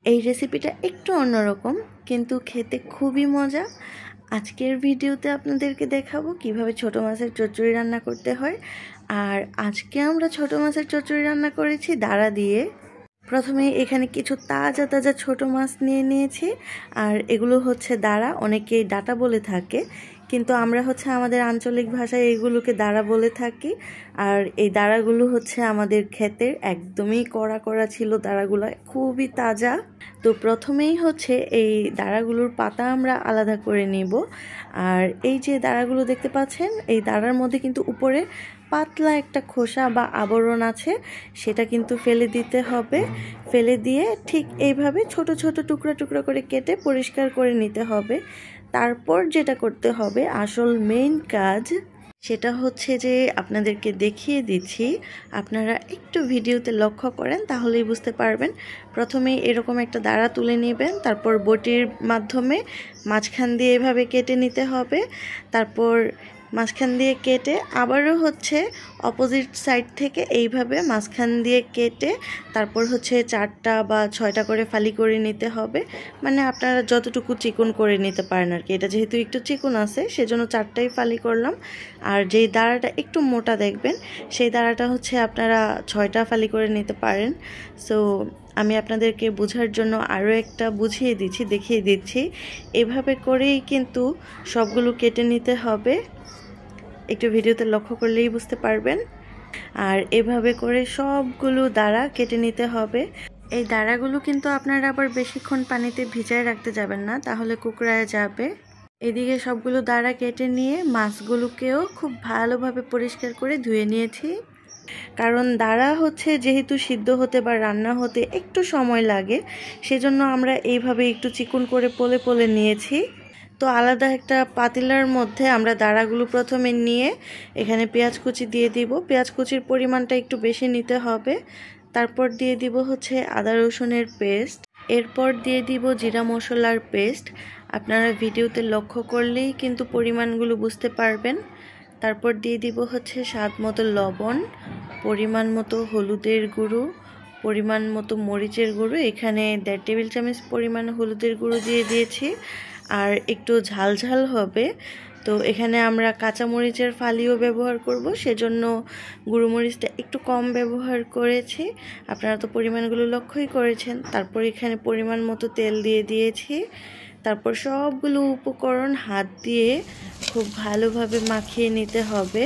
এই রেসিপিটা একটু অন্যরকম কিন্তু খেতে খুবই মজা। আজকের ভিডিওতে আপনাদেরকে দেখাবো কিভাবে ছোট মাছের চচ্চড়ি রান্না করতে হয়। আর আজকে আমরা ছোট মাছের চচ্চড়ি রান্না করেছি দাঁড়া দিয়ে। প্রথমে এখানে কিছু তাজা তাজা ছোট মাছ নিয়ে নিয়েছি, আর এগুলো হচ্ছে দাঁড়া, অনেকেই ডাটা বলে থাকে, কিন্তু আমরা হচ্ছে আমাদের আঞ্চলিক ভাষায় এগুলোকে দাঁড়া বলে থাকি। আর এই দাঁড়াগুলো হচ্ছে আমাদের ক্ষেতের, একদমই কড়া কড়া ছিল দাঁড়াগুলো, খুবই তাজা। তো প্রথমেই হচ্ছে এই দাঁড়াগুলোর পাতা আমরা আলাদা করে নিব। আর এই যে দাঁড়াগুলো দেখতে পাচ্ছেন, এই দাঁড়ার মধ্যে কিন্তু উপরে পাতলা একটা খোসা বা আবরণ আছে, সেটা কিন্তু ফেলে দিতে হবে। ফেলে দিয়ে ঠিক এইভাবে ছোট ছোট টুকরা টুকরা করে কেটে পরিষ্কার করে নিতে হবে। তারপর যেটা করতে হবে, আসল মেইন কাজ, সেটা হচ্ছে যে আপনাদেরকে দেখিয়ে দিচ্ছি, আপনারা একটু ভিডিওতে লক্ষ্য করেন তাহলেই বুঝতে পারবেন। প্রথমে এরকম একটা দাঁড়া তুলে নেবেন, তারপর বটির মাধ্যমে মাঝখান দিয়ে এভাবে কেটে নিতে হবে। তারপর মাঝখান দিয়ে কেটে আবারও হচ্ছে অপোজিট সাইড থেকে এইভাবে মাঝখান দিয়ে কেটে তারপর হচ্ছে 4টা বা 6টা করে ফালি করে নিতে হবে। মানে আপনারা যতটুকু চিকন করে নিতে পারেন আর কি। এটা যেহেতু একটু চিকন আছে সেজন্য 4টাই ফালি করলাম। আর যেই দাঁড়াটা একটু মোটা দেখবেন, সেই দাঁড়াটা হচ্ছে আপনারা 6টা ফালি করে নিতে পারেন। সো আমি আপনাদেরকে বোঝার জন্য আরও একটা বুঝিয়ে দিচ্ছি, দেখিয়ে দিচ্ছি। এভাবে করেই কিন্তু সবগুলো কেটে নিতে হবে, একটু ভিডিওতে লক্ষ্য করলেই বুঝতে পারবেন। আর এভাবে করে সবগুলো দাঁড়া কেটে নিতে হবে। এই দাঁড়াগুলো কিন্তু আপনারা আবার বেশিক্ষণ পানিতে ভিজায় রাখতে যাবেন না, তাহলে কুকড়ায় যাবে। এদিকে সবগুলো দাঁড়া কেটে নিয়ে মাছগুলোকেও খুব ভালোভাবে পরিষ্কার করে ধুয়ে নিয়েছি। কারণ দাঁড়া হচ্ছে যেহেতু সিদ্ধ হতে বা রান্না হতে একটু সময় লাগে, সেজন্য আমরা এইভাবে একটু চিকন করে পলে পলে নিয়েছি। তো আলাদা একটা পাতিলার মধ্যে আমরা দাঁড়াগুলো প্রথমে নিয়ে এখানে পেঁয়াজ কুচি দিয়ে দিব। পেঁয়াজ কুচির পরিমাণটা একটু বেশি নিতে হবে। তারপর দিয়ে দিব হচ্ছে আদা রসুনের পেস্ট, এরপর দিয়ে দিব জিরা মশলার পেস্ট। আপনারা ভিডিওতে লক্ষ্য করলেই কিন্তু পরিমাণগুলো বুঝতে পারবেন। তারপর দিয়ে দিব হচ্ছে স্বাদ মতো লবণ, পরিমাণ মতো হলুদের গুঁড়ো, পরিমাণ মতো মরিচের গুঁড়ো। এখানে 1.5 টেবিল চামচ পরিমাণ হলুদের গুঁড়ো দিয়ে দিয়েছি। আর একটু ঝাল ঝাল হবে, তো এখানে আমরা কাঁচা মরিচের ফালিও ব্যবহার করব, সেজন্য গুঁড়ো মরিচটা একটু কম ব্যবহার করেছি। আপনারা তো পরিমাণগুলো লক্ষ্যই করেছেন। তারপর এখানে পরিমাণ মতো তেল দিয়ে দিয়েছি। তারপর সবগুলো উপকরণ হাত দিয়ে খুব ভালোভাবে মাখিয়ে নিতে হবে।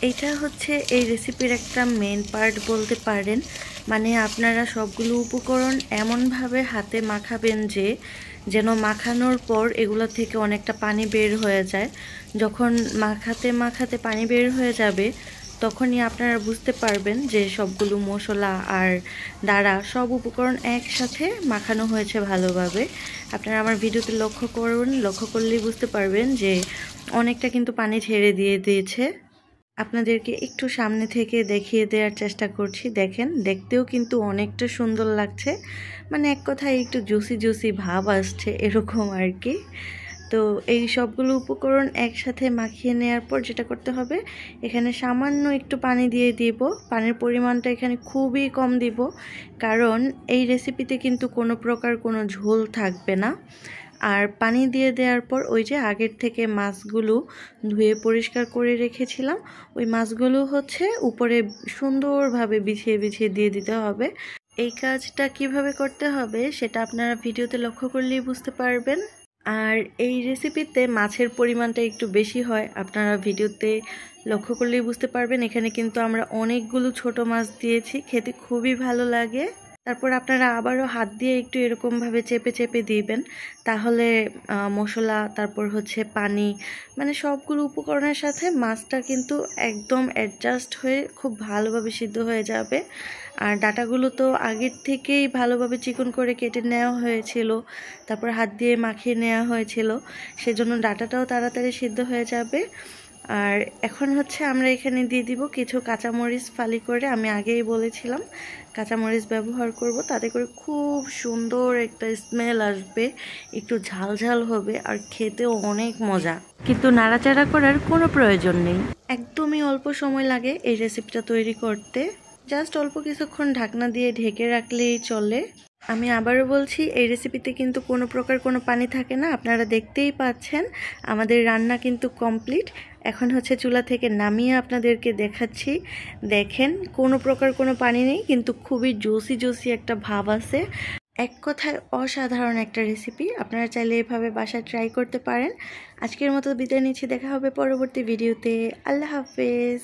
এইটা হচ্ছে এই রেসিপির একটা মেন পার্ট বলতে পারেন। মানে আপনারা সবগুলো উপকরণ এমনভাবে হাতে মাখাবেন যে যেন মাখানোর পর এগুলো থেকে অনেকটা পানি বের হয়ে যায়। যখন মাখাতে মাখাতে পানি বের হয়ে যাবে, তখনই আপনারা বুঝতে পারবেন যে সবগুলো মশলা আর দাঁড়া সব উপকরণ একসাথে মাখানো হয়েছে ভালোভাবে। আপনারা আমার ভিডিওতে লক্ষ্য করুন, লক্ষ্য করলেই বুঝতে পারবেন যে অনেকটা কিন্তু পানি ছেড়ে দিয়েছে। আপনাদেরকে একটু সামনে থেকে দেখিয়ে দেওয়ার চেষ্টা করছি। দেখেন, দেখতেও কিন্তু অনেকটা সুন্দর লাগছে, মানে এক কথায় একটু জুসি জুসি ভাব আসছে এরকম আর কি। তো এই সবগুলো উপকরণ একসাথে মাখিয়ে নেওয়ার পর যেটা করতে হবে, এখানে সামান্য একটু পানি দিয়ে দিব। পানির পরিমাণটা এখানে খুবই কম দিব, কারণ এই রেসিপিতে কিন্তু কোনো প্রকার কোনো ঝোল থাকবে না। আর পানি দিয়ে দেওয়ার পর ওই যে আগের থেকে মাছগুলো ধুয়ে পরিষ্কার করে রেখেছিলাম, ওই মাছগুলো হচ্ছে উপরে সুন্দরভাবে বিছিয়ে বিছিয়ে দিয়ে দিতে হবে। এই কাজটা কিভাবে করতে হবে সেটা আপনারা ভিডিওতে লক্ষ্য করলেই বুঝতে পারবেন। আর এই রেসিপিতে মাছের পরিমাণটা একটু বেশি হয়, আপনারা ভিডিওতে লক্ষ্য করলেই বুঝতে পারবেন। এখানে কিন্তু আমরা অনেকগুলো ছোট মাছ দিয়েছি, খেতে খুবই ভালো লাগে। তারপর আপনারা আবারও হাত দিয়ে একটু এরকমভাবে চেপে চেপে দিবেন, তাহলে মশলা তারপর হচ্ছে পানি, মানে সবগুলো উপকরণের সাথে মাছটা কিন্তু একদম অ্যাডজাস্ট হয়ে খুব ভালোভাবে সিদ্ধ হয়ে যাবে। আর ডাঁটাগুলো তো আগের থেকেই ভালোভাবে চিকন করে কেটে নেওয়া হয়েছিল, তারপর হাত দিয়ে মাখিয়ে নেওয়া হয়েছিল, সেজন্য ডাঁটাটাও তাড়াতাড়ি সিদ্ধ হয়ে যাবে। আর এখন হচ্ছে আমরা এখানে দিয়ে দিব কিছু কাঁচামরিচ ফালি করে। আমি আগেই বলেছিলাম কাঁচামরিচ ব্যবহার করব, তাতে করে খুব সুন্দর একটা স্মেল আসবে, একটু ঝাল ঝাল হবে আর খেতেও অনেক মজা। কিন্তু নাড়াচাড়া করার কোনো প্রয়োজন নেই, একদমই অল্প সময় লাগে এই রেসিপিটা তৈরি করতে। জাস্ট অল্প কিছুক্ষণ ঢাকনা দিয়ে ঢেকে রাখলেই চলে। আমি আবারও বলছি, এই রেসিপিতে কিন্তু কোনো প্রকার কোনো পানি থাকে না। আপনারা দেখতেই পাচ্ছেন আমাদের রান্না কিন্তু কমপ্লিট। এখন হচ্ছে চুলা থেকে নামিয়ে আপনাদেরকে দেখাচ্ছি। দেখেন কোনো প্রকার কোনো পানি নেই, কিন্তু খুবই জুসি একটা ভাব আছে। এক কথায় অসাধারণ একটা রেসিপি। আপনারা চাইলে এভাবে বাসায় ট্রাই করতে পারেন। আজকের মতো বিদায় নিচ্ছি, দেখা হবে পরবর্তী ভিডিওতে। আল্লাহ হাফেজ।